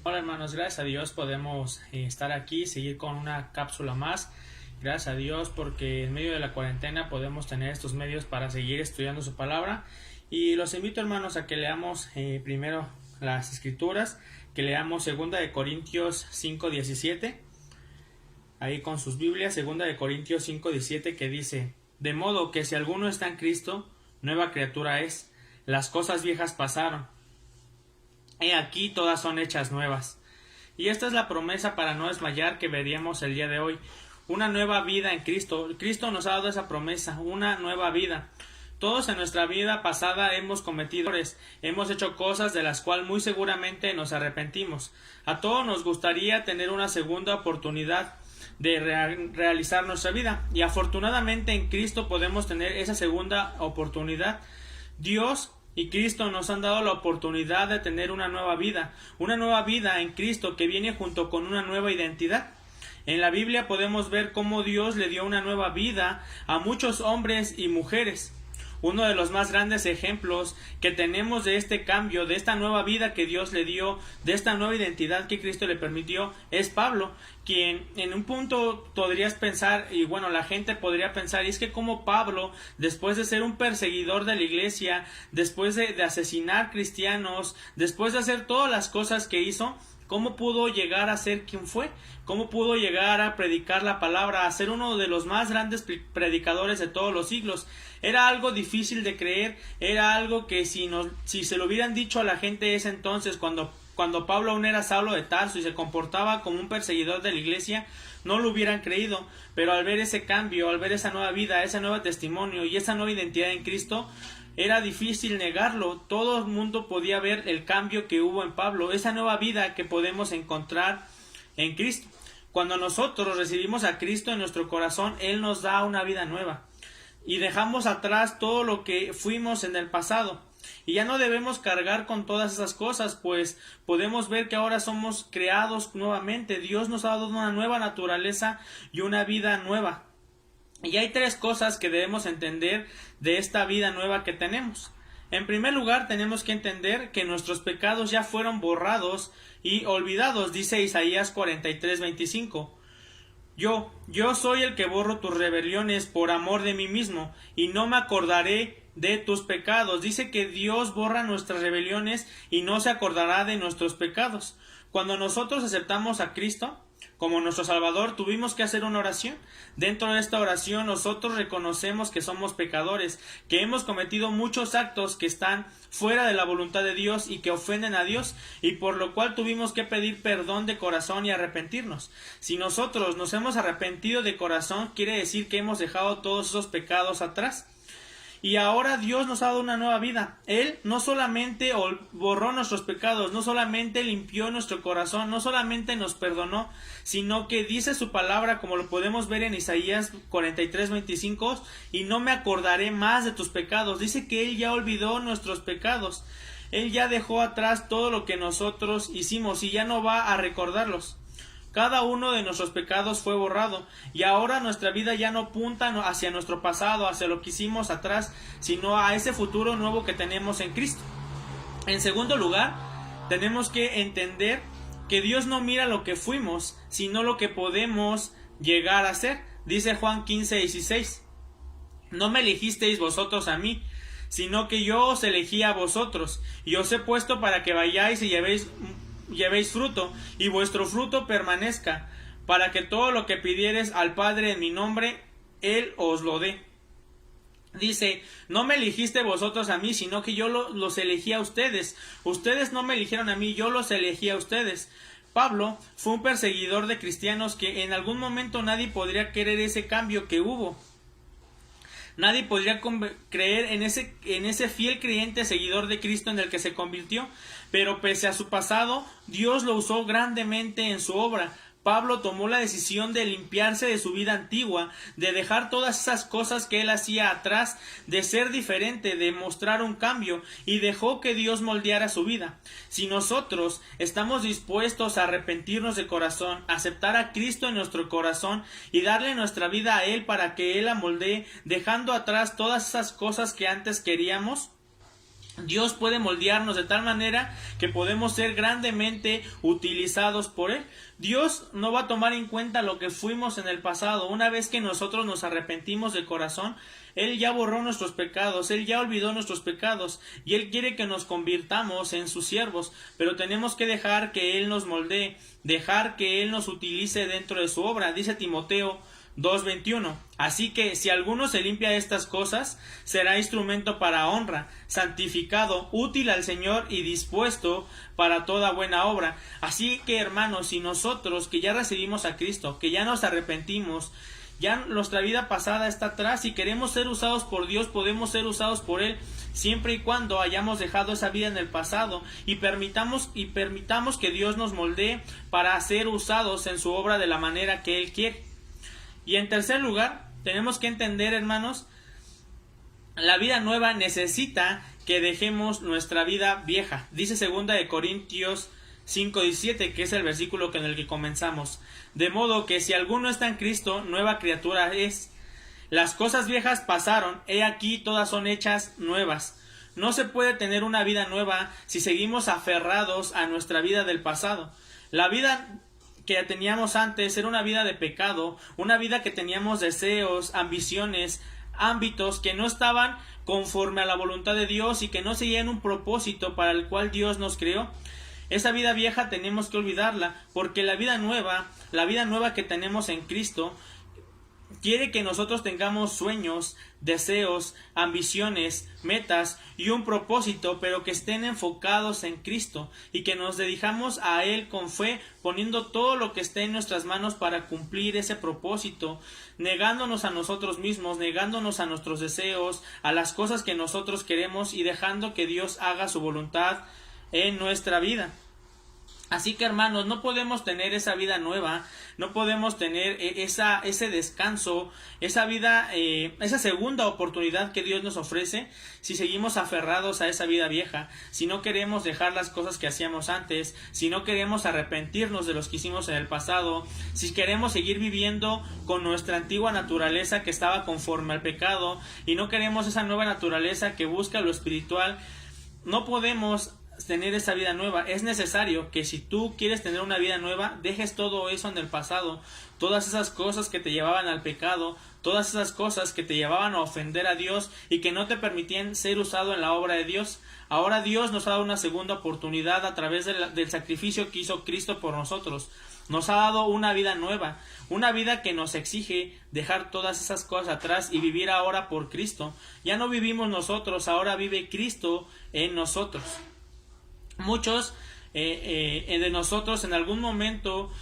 Hola hermanos, gracias a Dios podemos estar aquí, seguir con una cápsula más. Gracias a Dios porque en medio de la cuarentena podemos tener estos medios para seguir estudiando su palabra. Y los invito hermanos a que leamos primero las escrituras, que leamos 2 Corintios 5:17. Ahí con sus Biblias, 2 Corintios 5:17, que dice: De modo que si alguno está en Cristo, nueva criatura es, las cosas viejas pasaron, he aquí todas son hechas nuevas. Y esta es la promesa para no desmayar que veríamos el día de hoy. Una nueva vida en Cristo. Cristo nos ha dado esa promesa, una nueva vida. Todos en nuestra vida pasada hemos cometido errores, hemos hecho cosas de las cuales muy seguramente nos arrepentimos. A todos nos gustaría tener una segunda oportunidad de realizar nuestra vida, y afortunadamente en Cristo podemos tener esa segunda oportunidad. Dios y Cristo nos han dado la oportunidad de tener una nueva vida en Cristo que viene junto con una nueva identidad. En la Biblia podemos ver cómo Dios le dio una nueva vida a muchos hombres y mujeres. Uno de los más grandes ejemplos que tenemos de este cambio, de esta nueva vida que Dios le dio, de esta nueva identidad que Cristo le permitió, es Pablo, quien en un punto podrías pensar, y bueno, la gente podría pensar, y es que como Pablo, después de ser un perseguidor de la iglesia, después de asesinar cristianos, después de hacer todas las cosas que hizo, ¿cómo pudo llegar a ser quien fue? ¿Cómo pudo llegar a predicar la palabra, a ser uno de los más grandes predicadores de todos los siglos? Era algo difícil de creer, era algo que si se lo hubieran dicho a la gente de ese entonces, cuando Pablo aún era Saulo de Tarso y se comportaba como un perseguidor de la iglesia, no lo hubieran creído. Pero al ver ese cambio, al ver esa nueva vida, ese nuevo testimonio y esa nueva identidad en Cristo, era difícil negarlo. Todo el mundo podía ver el cambio que hubo en Pablo, esa nueva vida que podemos encontrar en Cristo. Cuando nosotros recibimos a Cristo en nuestro corazón, Él nos da una vida nueva y dejamos atrás todo lo que fuimos en el pasado. Y ya no debemos cargar con todas esas cosas, pues podemos ver que ahora somos creados nuevamente. Dios nos ha dado una nueva naturaleza y una vida nueva. Y hay tres cosas que debemos entender de esta vida nueva que tenemos. En primer lugar, tenemos que entender que nuestros pecados ya fueron borrados y olvidados, dice Isaías 43:25. Yo soy el que borro tus rebeliones por amor de mí mismo, y no me acordaré de tus pecados. Dice que Dios borra nuestras rebeliones y no se acordará de nuestros pecados. Cuando nosotros aceptamos a Cristo como nuestro Salvador, tuvimos que hacer una oración. Dentro de esta oración nosotros reconocemos que somos pecadores, que hemos cometido muchos actos que están fuera de la voluntad de Dios y que ofenden a Dios, y por lo cual tuvimos que pedir perdón de corazón y arrepentirnos. Si nosotros nos hemos arrepentido de corazón, quiere decir que hemos dejado todos esos pecados atrás. Y ahora Dios nos ha dado una nueva vida. Él no solamente borró nuestros pecados, no solamente limpió nuestro corazón, no solamente nos perdonó, sino que dice su palabra, como lo podemos ver en Isaías 43:25, y no me acordaré más de tus pecados. Dice que Él ya olvidó nuestros pecados. Él ya dejó atrás todo lo que nosotros hicimos y ya no va a recordarlos. Cada uno de nuestros pecados fue borrado, y ahora nuestra vida ya no apunta hacia nuestro pasado, hacia lo que hicimos atrás, sino a ese futuro nuevo que tenemos en Cristo. En segundo lugar, tenemos que entender que Dios no mira lo que fuimos, sino lo que podemos llegar a ser. Dice Juan 15:16: No me elegisteis vosotros a mí, sino que yo os elegí a vosotros, y os he puesto para que vayáis y llevéis fruto, y vuestro fruto permanezca, para que todo lo que pidiereis al Padre en mi nombre, Él os lo dé. Dice, no me elegiste vosotros a mí, sino que yo los elegí a ustedes. Ustedes no me eligieron a mí, yo los elegí a ustedes. Pablo fue un perseguidor de cristianos que en algún momento nadie podría querer ese cambio que hubo. Nadie podría creer en ese fiel creyente seguidor de Cristo en el que se convirtió, pero pese a su pasado, Dios lo usó grandemente en su obra. Pablo tomó la decisión de limpiarse de su vida antigua, de dejar todas esas cosas que él hacía atrás, de ser diferente, de mostrar un cambio, y dejó que Dios moldeara su vida. Si nosotros estamos dispuestos a arrepentirnos de corazón, aceptar a Cristo en nuestro corazón y darle nuestra vida a Él para que Él la moldee, dejando atrás todas esas cosas que antes queríamos, Dios puede moldearnos de tal manera que podemos ser grandemente utilizados por Él. Dios no va a tomar en cuenta lo que fuimos en el pasado. Una vez que nosotros nos arrepentimos de corazón, Él ya borró nuestros pecados, Él ya olvidó nuestros pecados y Él quiere que nos convirtamos en sus siervos, pero tenemos que dejar que Él nos moldee, dejar que Él nos utilice dentro de su obra. Dice Timoteo 2:21. Así que si alguno se limpia de estas cosas, será instrumento para honra, santificado, útil al Señor y dispuesto para toda buena obra. Así que, hermanos, si nosotros que ya recibimos a Cristo, que ya nos arrepentimos, ya nuestra vida pasada está atrás y queremos ser usados por Dios, podemos ser usados por Él siempre y cuando hayamos dejado esa vida en el pasado y permitamos que Dios nos moldee para ser usados en su obra de la manera que Él quiere. Y en tercer lugar, tenemos que entender, hermanos, la vida nueva necesita que dejemos nuestra vida vieja. Dice 2 de Corintios 5:17, que es el versículo en el que comenzamos. De modo que si alguno está en Cristo, nueva criatura es. Las cosas viejas pasaron, he aquí todas son hechas nuevas. No se puede tener una vida nueva si seguimos aferrados a nuestra vida del pasado. La vida que teníamos antes era una vida de pecado, una vida que teníamos deseos, ambiciones, ámbitos que no estaban conforme a la voluntad de Dios y que no seguían un propósito para el cual Dios nos creó. Esa vida vieja tenemos que olvidarla, porque la vida nueva que tenemos en Cristo quiere que nosotros tengamos sueños, deseos, ambiciones, metas y un propósito, pero que estén enfocados en Cristo y que nos dedicamos a Él con fe, poniendo todo lo que esté en nuestras manos para cumplir ese propósito, negándonos a nosotros mismos, negándonos a nuestros deseos, a las cosas que nosotros queremos y dejando que Dios haga su voluntad en nuestra vida. Así que, hermanos, no podemos tener esa vida nueva, no podemos tener ese descanso, esa vida, esa segunda oportunidad que Dios nos ofrece si seguimos aferrados a esa vida vieja, si no queremos dejar las cosas que hacíamos antes, si no queremos arrepentirnos de los que hicimos en el pasado, si queremos seguir viviendo con nuestra antigua naturaleza que estaba conforme al pecado y no queremos esa nueva naturaleza que busca lo espiritual. No podemos tener esa vida nueva. Es necesario que si tú quieres tener una vida nueva, dejes todo eso en el pasado, todas esas cosas que te llevaban al pecado, todas esas cosas que te llevaban a ofender a Dios y que no te permitían ser usado en la obra de Dios. Ahora Dios nos ha dado una segunda oportunidad a través del sacrificio que hizo Cristo por nosotros. Nos ha dado una vida nueva, una vida que nos exige dejar todas esas cosas atrás y vivir ahora por Cristo. Ya no vivimos nosotros, ahora vive Cristo en nosotros. Muchos de nosotros en algún momento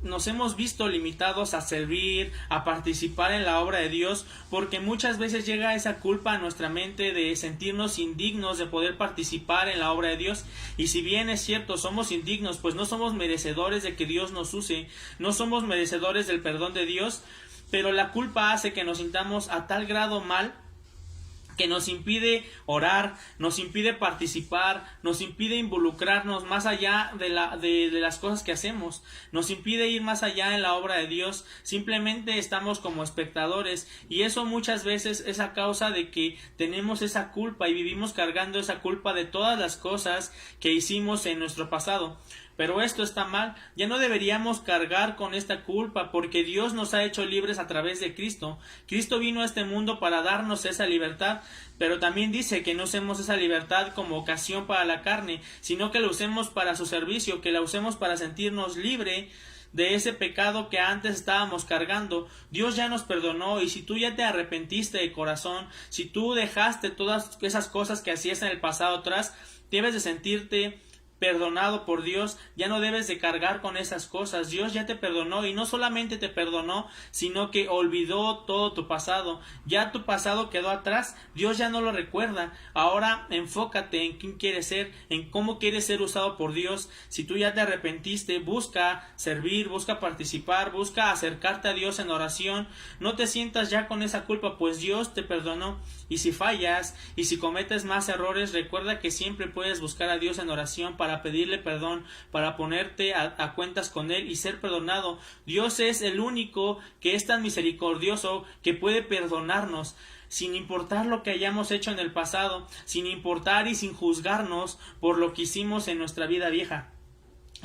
nos hemos visto limitados a servir, a participar en la obra de Dios, porque muchas veces llega esa culpa a nuestra mente de sentirnos indignos de poder participar en la obra de Dios. Y si bien es cierto, somos indignos, pues no somos merecedores de que Dios nos use, no somos merecedores del perdón de Dios, pero la culpa hace que nos sintamos a tal grado mal que nos impide orar, nos impide participar, nos impide involucrarnos más allá de las cosas que hacemos, nos impide ir más allá en la obra de Dios. Simplemente estamos como espectadores y eso muchas veces es a causa de que tenemos esa culpa y vivimos cargando esa culpa de todas las cosas que hicimos en nuestro pasado. Pero esto está mal, ya no deberíamos cargar con esta culpa porque Dios nos ha hecho libres a través de Cristo. Cristo vino a este mundo para darnos esa libertad, pero también dice que no usemos esa libertad como ocasión para la carne, sino que la usemos para su servicio, que la usemos para sentirnos libre de ese pecado que antes estábamos cargando. Dios ya nos perdonó y si tú ya te arrepentiste de corazón, si tú dejaste todas esas cosas que hacías en el pasado atrás, debes de sentirte perdonado por Dios, ya no debes de cargar con esas cosas. Dios ya te perdonó y no solamente te perdonó, sino que olvidó todo tu pasado. Ya tu pasado quedó atrás, Dios ya no lo recuerda. Ahora enfócate en quién quieres ser, en cómo quieres ser usado por Dios. Si tú ya te arrepentiste, busca servir, busca participar, busca acercarte a Dios en oración. No te sientas ya con esa culpa, pues Dios te perdonó. Y si fallas y si cometes más errores, recuerda que siempre puedes buscar a Dios en oración para pedirle perdón, para ponerte a cuentas con Él y ser perdonado. Dios es el único que es tan misericordioso que puede perdonarnos. sin importar lo que hayamos hecho en el pasado, sin importar y sin juzgarnos por lo que hicimos en nuestra vida vieja.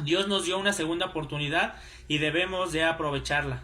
Dios nos dio una segunda oportunidad y debemos de aprovecharla.